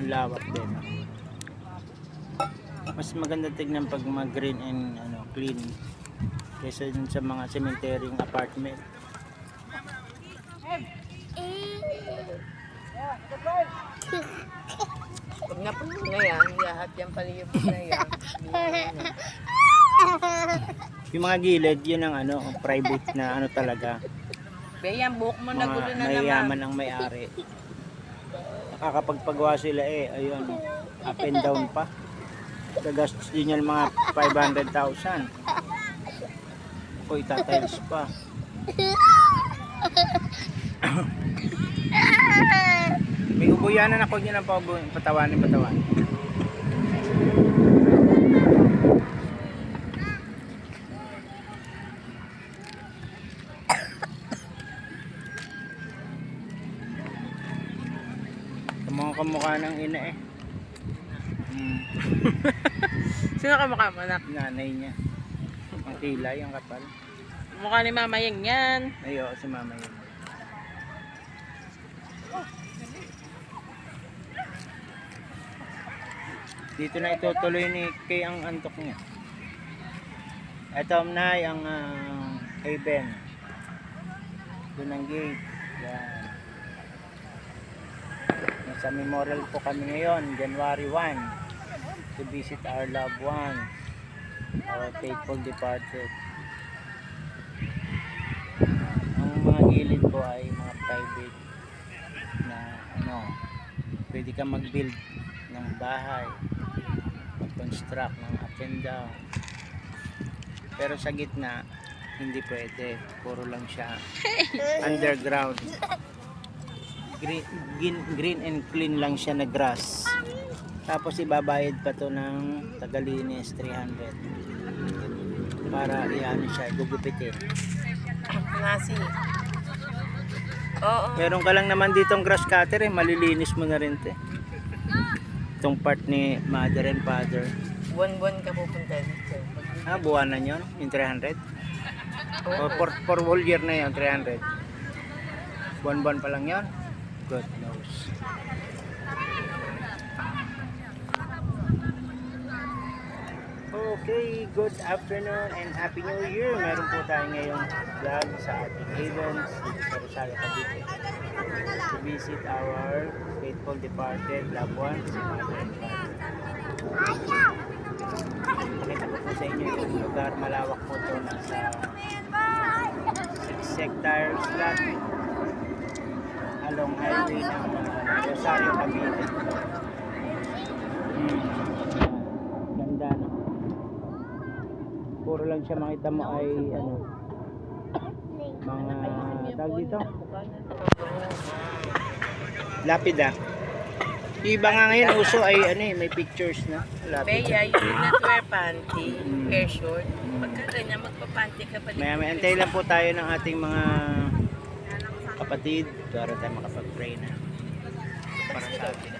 lawak din. Mas maganda tignan pag green and clean kaysa dun sa mga cemetery apartment. Pag napuno na yan, lahat yung palibot na yan. Yung mga gilid, yun ang private na talaga. Kaya buhok mo na gulo na naman. Mayayaman ang may-ari. Nakakapagpagawa sila ayun, up and down pa. Gagastos din yan mga 500,000. O itatiles pa. May ubuyanan ako nyo ng patawanin. Kamukha ng ina Sino ka mukha mo, anak? Nanay niya. Ang kilay, ang kapal. Mukha ni Mama Yang yan. Ayo, si Mama yun. Dito na itutuloy ni Kay ang antok niya. Ito na ang Haven. Doon ang gate. Yan. Sa memorial po kami ngayon, January 1, to visit our loved one, our faithful departed. Ang mga gilid po ay mga private na pwede ka mag-build ng bahay, mag-construct ng up and down. Pero sa gitna, hindi pwede. Puro lang siya underground. Green and clean lang siya na grass. Tapos ibabayad pa to ng tagalinis 300 para siya gugupitin. Nasi. Oo. Meron ka lang naman ditong grass cutter malilinis mo na rin itong part ni mother and father. Buwan-buwan ka pupunta dito. Buwanan yun yung 300 o for whole year na yun 300. Buwan-buwan pa lang yun. God knows. Okay, good afternoon and Happy New Year. Meron po tayo ngayong vlog sa ating Havens dito sa Rosario, Cavite, to visit our faithful departed loved ones, si Mother and Father. Pakita ko po sa inyo yung lugar. Malawak po ito. Nasa 6 hectares lang along highway ng Rosario, Cavite. Ganda, no? Puro lang siya makita mo ay mga tawag dito, lapida. Iba nga ngayon uso ay may pictures na lapida. Beya, you did not wear panty, hair short. Pagka ganyan, magpapanty ka pa. May antay lang po tayo ng ating mga kapatid para tayo makapag-pray na para sa atin.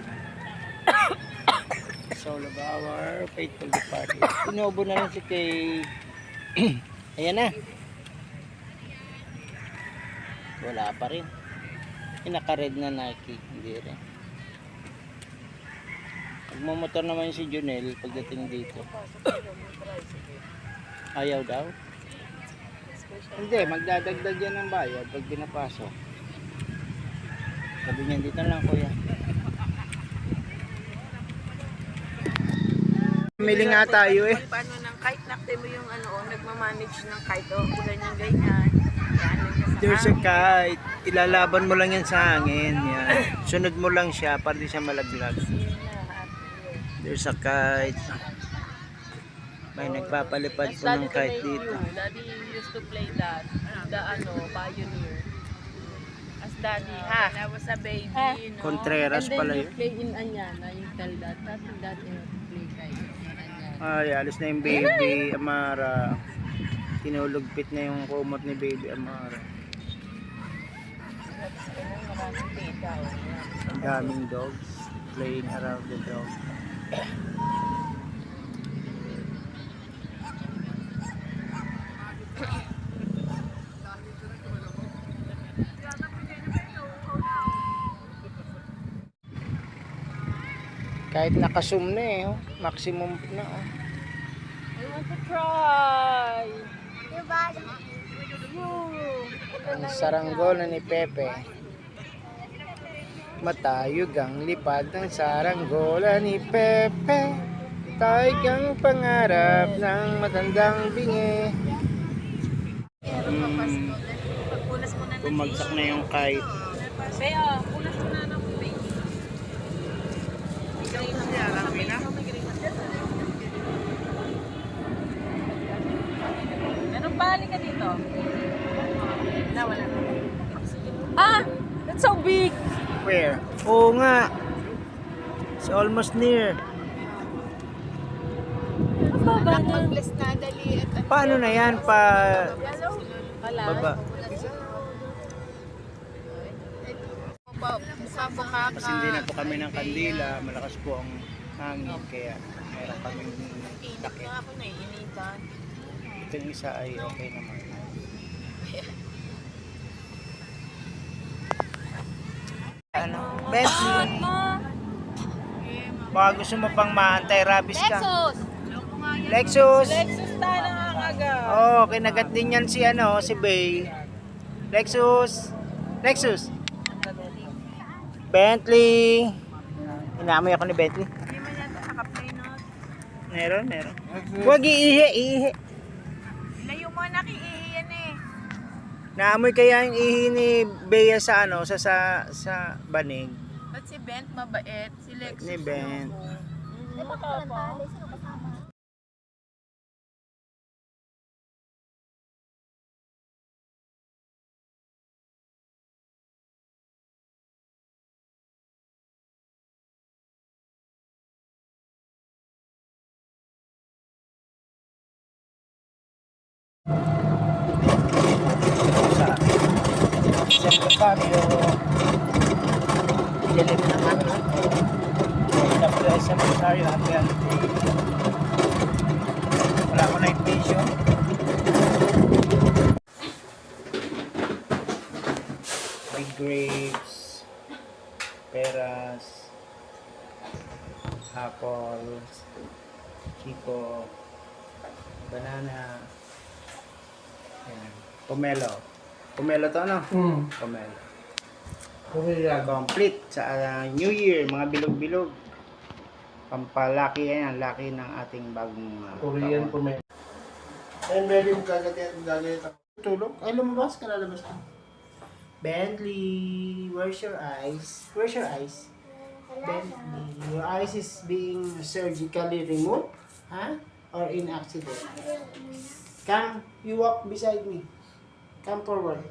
Soul of our faithful departed. Inuubo na rin si Kay. Ayan na. Wala pa rin. Naka-red na Nike. Hindi rin. Magmumotor naman si Junel pagdating dito. Ayaw daw. Hindi, magdadagdag yan ng bayad pag pinapasok. Sabi niya, dito lang kuya. Pamili nga tayo Paano ng kite, nakte mo yung nagmamanage ng kite, kulan yung ganyan. There's a kite. Ilalaban mo lang yan sa hangin. Yan. Sunod mo lang siya para di siya malaglag. There's a kite. May nagpapalipad po ng kite dito. Daddy used to play that. The Pioneer. As daddy, when I was a baby, Contreras pala yun. play in Anyana, you tell that. That play kite. Ay, alis na yung baby Amara. Tinulugpit na yung kumot ni baby Amara. Ang daming dogs playing around the dog. Kahit naka-zoom na eh. Oh. Maximum na. Oh. I want to try. Ang saranggola ni Pepe. Matayog ang lipad ng saranggola ni Pepe. Tayo kang pangarap ng matandang bingi. Bumagsak na yung kite. Beo, punas mo na ng tubig. Anong bali ka dito? Wala. Ah! That's so big! Where? Oo nga. It's almost near. Maglas na dali at Paano na yan? wala. Baba. Buka-buka Kasi hindi na po kami ng kandila. Malakas po ang hangin. Kaya meron kaming takip. Ako naiinitan. Ito yung isa ay okay naman. Ano? Bentley. Baka gusto mo pang ma-anti-rabies ka. Lexus. Lexus tayo nakakaga. Oh, kinagat din yan si si Bay. Lexus. Lexus. Bentley. Inamoy ako ni Bentley. Hindi man yan nakaplay nun. Meron. Huwag iihi. Layo mo nakiiyan eh. Naamoy kaya yung ihi ni Bea sa sa banig. Ba't si Bent mabait? Si Lexus. Ni Bent. Matapang. Sa Secretario Dilim naman WSM Rosario Abel. Wala ko na invitation. Big grapes, peras, apples, chico, banana, yan. Pomelo. Pomelo to ano? Pomelo. Complete sa New Year, mga bilog-bilog. Pampalaki yan, laki ng ating bagong Korean taon. pomelo. Ayun, baby, gagawin ako. Tulog? Ay, lumabas ka, lalabas ka. Bentley, where's your eyes? Where's your eyes? Bentley, your eyes is being surgically removed? Huh? Or in accident? Come, you walk beside me. Come forward.